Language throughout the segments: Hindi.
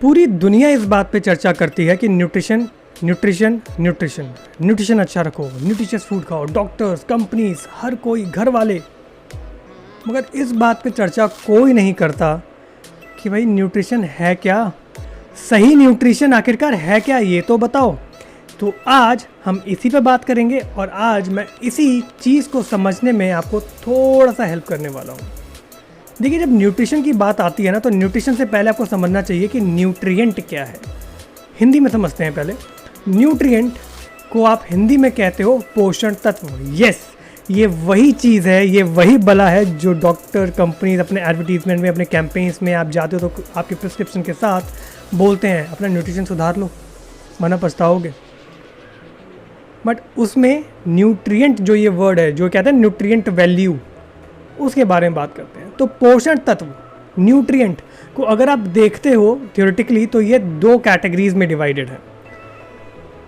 पूरी दुनिया इस बात पे चर्चा करती है कि न्यूट्रिशन न्यूट्रिशन न्यूट्रिशन न्यूट्रिशन अच्छा रखो, न्यूट्रिशियस फूड खाओ, डॉक्टर्स, कंपनीज, हर कोई, घर वाले। मगर इस बात पे चर्चा कोई नहीं करता कि भाई न्यूट्रिशन है क्या, सही न्यूट्रिशन आखिरकार है क्या, ये तो बताओ। तो आज हम इसी पे बात करेंगे और आज मैं इसी चीज़ को समझने में आपको थोड़ा सा हेल्प करने वाला हूँ। देखिए, जब न्यूट्रिशन की बात आती है ना, तो न्यूट्रिशन से पहले आपको समझना चाहिए कि न्यूट्रिएंट क्या है। हिंदी में समझते हैं पहले। न्यूट्रिएंट को आप हिंदी में कहते हो पोषण तत्व। यस, ये वही चीज़ है, ये वही बला है जो डॉक्टर, कंपनीज अपने एडवर्टीजमेंट में, अपने कैंपेन्स में आप जाते हो तो आपके प्रिस्क्रिप्शन के साथ बोलते हैं अपना न्यूट्रिशन सुधार लो वरना पछताओगे। बट उसमें न्यूट्रिएंट जो ये वर्ड है, जो कहते हैं न्यूट्रिएंट वैल्यू, उसके बारे में बात करते हैं। तो पोषण तत्व, न्यूट्रिएंट को अगर आप देखते हो थियोरेटिकली तो ये दो कैटेगरीज में डिवाइडेड है।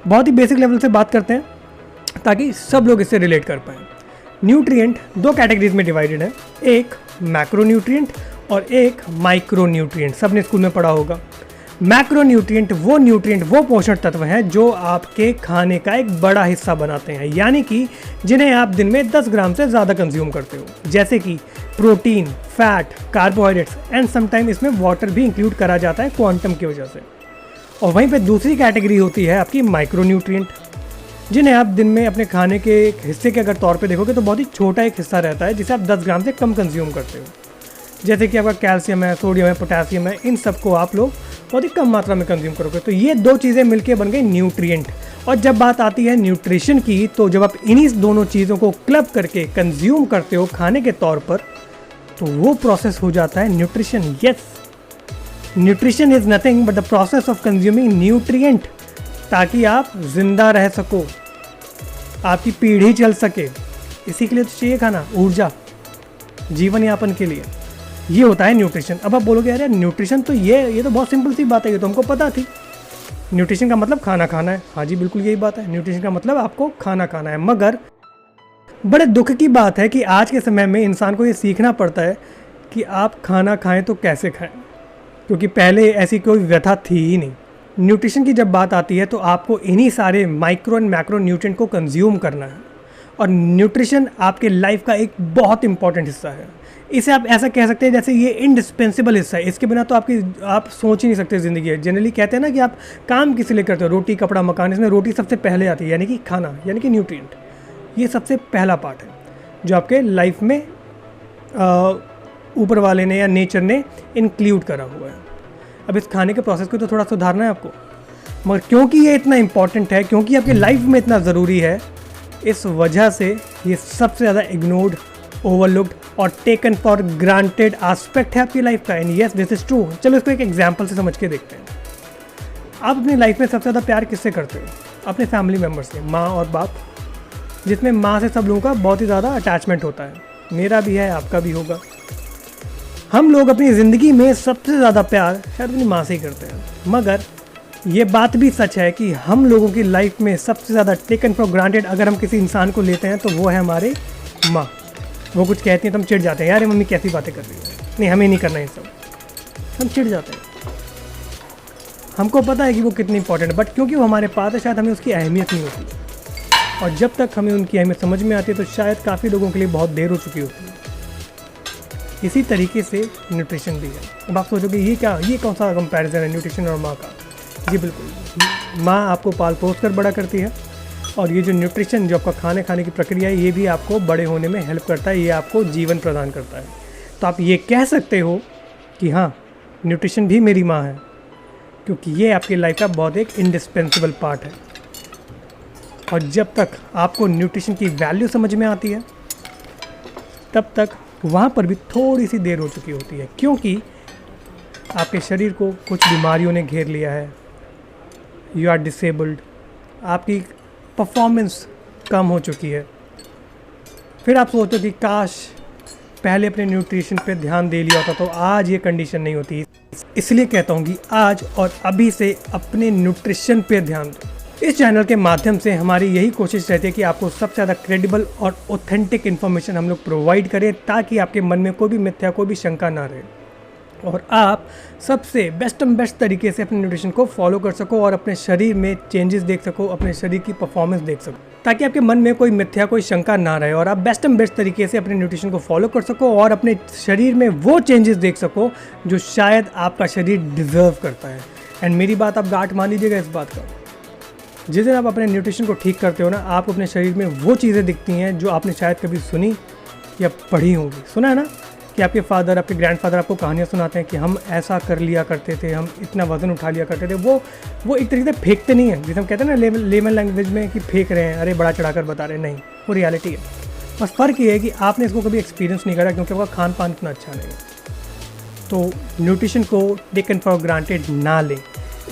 बहुत ही बेसिक लेवल से बात करते हैं ताकि सब लोग इससे रिलेट कर पाएँ। न्यूट्रिएंट दो कैटेगरीज में डिवाइडेड है, एक मैक्रो न्यूट्रिएंट और एक माइक्रो न्यूट्रिएंट। सबने स्कूल में पढ़ा होगा। मैक्रो न्यूट्रिएंट वो पोषण तत्व हैं जो आपके खाने का एक बड़ा हिस्सा बनाते हैं, यानी कि जिन्हें आप दिन में 10 ग्राम से ज़्यादा कंज्यूम करते हो, जैसे कि protein, fat, carbohydrates and sometime इसमें वाटर भी इंक्लूड करा जाता है क्वांटम की वजह से। और वहीं पे दूसरी कैटेगरी होती है आपकी माइक्रो न्यूट्रिएंट, जिन्हें आप दिन में अपने खाने के एक हिस्से के अगर तौर पे देखोगे तो बहुत ही छोटा एक हिस्सा रहता है जिसे आप 10 ग्राम से कम कंज्यूम करते हो, जैसे कि आपका कैल्शियम है, सोडियम है, पोटेशियम है, इन सबको आप लोग बहुत ही कम मात्रा में कंज्यूम करोगे। तो ये दो चीज़ें मिलके बन गई न्यूट्रिएंट। और जब बात आती है न्यूट्रिशन की, तो जब आप इन्हीं दोनों चीज़ों को क्लब करके कंज्यूम करते हो खाने के तौर पर, तो वो प्रोसेस हो जाता है nutrition. Yes, nutrition is nothing but the process of consuming nutrient, ताकि आप जिंदा रह सको, आपकी पीढ़ी चल सके। इसी के लिए तो चाहिए खाना, ऊर्जा, जीवन यापन के लिए। ये होता है न्यूट्रिशन। अब आप बोलोगे यार न्यूट्रिशन तो ये तो बहुत सिंपल सी बात है, ये तो हमको पता थी। न्यूट्रिशन का मतलब खाना खाना है। हाँ जी, बिल्कुल यही बात है। न्यूट्रिशन का मतलब आपको खाना खाना है। मगर बड़े दुख की बात है कि आज के समय में इंसान को ये सीखना पड़ता है कि आप खाना खाएं तो कैसे खाएं, क्योंकि पहले ऐसी कोई व्यथा थी ही नहीं। न्यूट्रिशन की जब बात आती है तो आपको इन्हीं सारे माइक्रो एंड मैक्रो न्यूट्रिएंट को कंज्यूम करना है। और न्यूट्रिशन आपके लाइफ का एक बहुत इंपॉर्टेंट हिस्सा है। इसे आप ऐसा कह सकते हैं जैसे ये इंडिस्पेंसिबल हिस्सा है। इसके बिना तो आप सोच ही नहीं सकते ज़िंदगी है। जनरली कहते हैं ना कि आप काम किस लिए करते हो, रोटी, कपड़ा, मकान, इसमें रोटी सबसे पहले आती है, यानी कि खाना, यानी कि न्यूट्रिएंट। ये सबसे पहला पार्ट है जो आपके लाइफ में ऊपर वाले ने या नेचर ने इंक्लूड करा हुआ है। अब इस खाने के प्रोसेस को तो थोड़ा सुधारना है आपको, मगर क्योंकि ये इतना इंपॉर्टेंट है, क्योंकि आपकी लाइफ में इतना ज़रूरी है, इस वजह से ये सबसे ज़्यादा इग्नोर्ड, ओवरलुक्ड और टेकन फॉर ग्रांटेड एस्पेक्ट है आपकी लाइफ का। And yes, this is true. चलो इसको एक एग्जांपल से समझ के देखते हैं। आप अपनी लाइफ में सबसे ज़्यादा प्यार किससे करते हो? अपने फैमिली मेम्बर से, माँ और बाप, जिसमें माँ से सब लोगों का बहुत ही ज़्यादा अटैचमेंट होता है। मेरा भी है, आपका भी होगा। हम लोग अपनी ज़िंदगी में सबसे ज़्यादा प्यार शायद अपनी माँ से ही करते हैं। मगर ये बात भी सच है कि हम लोगों की लाइफ में सबसे ज़्यादा टेकन फॉर ग्रांटेड अगर हम किसी इंसान को लेते हैं तो वो है हमारे माँ। वो कुछ कहती हैं तो हम चिढ़ जाते हैं, यार ये मम्मी कैसी बातें कर रही है, नहीं हमें नहीं करना ये सब, हम चिढ़ जाते हैं। हमको पता है कि वो कितनी इंपॉर्टेंट है, बट क्योंकि वो हमारे पास है शायद हमें उसकी अहमियत नहीं होती। और जब तक हमें उनकी अहमियत समझ में आती है तो शायद काफ़ी लोगों के लिए बहुत देर हो चुकी होती है। इसी तरीके से न्यूट्रिशन भी है। अब आप सोचोगे ये कौन सा कंपैरिजन है न्यूट्रिशन और माँ का? जी बिल्कुल, माँ आपको पाल पोस कर बड़ा करती है, और ये जो न्यूट्रिशन, जो आपका खाने की प्रक्रिया है, ये भी आपको बड़े होने में हेल्प करता है, ये आपको जीवन प्रदान करता है। तो आप ये कह सकते हो कि हाँ, न्यूट्रिशन भी मेरी माँ है, क्योंकि ये आपकी लाइफ का बहुत एक इंडिस्पेंसिबल पार्ट है। और जब तक आपको न्यूट्रिशन की वैल्यू समझ में आती है, तब तक वहाँ पर भी थोड़ी सी देर हो चुकी होती है, क्योंकि आपके शरीर को कुछ बीमारियों ने घेर लिया है। यू आर डिसेबल्ड, आपकी परफॉर्मेंस कम हो चुकी है। फिर आप सोचते हो कि काश पहले अपने न्यूट्रिशन पे ध्यान दे लिया होता तो आज ये कंडीशन नहीं होती। इसलिए कहता हूँ कि आज और अभी से अपने न्यूट्रिशन पे ध्यान दो। इस चैनल के माध्यम से हमारी यही कोशिश रहती है कि आपको सबसे ज़्यादा क्रेडिबल और ऑथेंटिक इन्फॉर्मेशन हम लोग प्रोवाइड करें, ताकि आपके मन में कोई भी मिथ्या, कोई भी शंका ना रहे। और आप सबसे बेस्ट तरीके से अपने न्यूट्रिशन को फॉलो कर सको और अपने शरीर में चेंजेस देख सको, अपने शरीर की परफॉर्मेंस देख सको, ताकि आपके मन में कोई मिथ्या, कोई शंका ना रहे और आप बेस्ट तरीके से अपने न्यूट्रिशन को फॉलो कर सको और अपने शरीर में वो चेंजेस देख सको जो शायद आपका शरीर डिज़र्व करता है। एंड मेरी बात आप गांठ मान लीजिएगा इस बात का, जिस दिन आप अपने न्यूट्रिशन को ठीक करते हो ना, आपको अपने शरीर में वो चीज़ें दिखती हैं जो आपने शायद कभी सुनी या पढ़ी होंगी। सुना है ना कि आपके फादर, आपके ग्रैंडफादर आपको कहानियाँ सुनाते हैं कि हम ऐसा कर लिया करते थे, हम इतना वज़न उठा लिया करते थे। वो एक तरीके से फेंकते नहीं हैं, जिसे हम कहते हैं ना लेमन लैंग्वेज में कि फेंक रहे हैं, अरे बड़ा चढ़ाकर बता रहे हैं, नहीं, वो रियलिटी है। बस फ़र्क ये है कि आपने इसको कभी एक्सपीरियंस नहीं करा क्योंकि आपका खान पान इतना अच्छा नहीं है। तो न्यूट्रिशन को टेकन फॉर ग्रांटेड ना लें।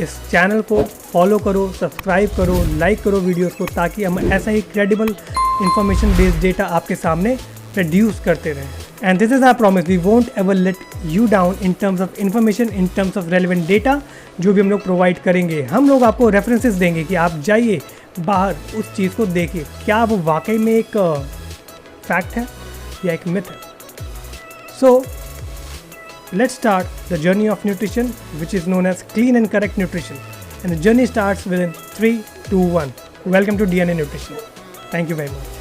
इस चैनल को फॉलो करो, सब्सक्राइब करो, लाइक करो वीडियोस को, ताकि हम ऐसा ही क्रेडिबल इंफॉर्मेशन बेस्ड डेटा आपके सामने प्रोड्यूस करते रहें। And this is our promise, we won't ever let you down in terms of information, in terms of relevant data जो भी हम लोग प्रोवाइड करेंगे। हम लोग आपको रेफरेंसेस देंगे कि आप जाइए बाहर, उस चीज़ को देखिए, क्या वो वाकई में एक फैक्ट है या एक मिथ है। सो let's start the journey of nutrition, which is known as clean and correct nutrition, and the journey starts within 3, 2, 1. Welcome to DNA Nutrition. Thank you very much.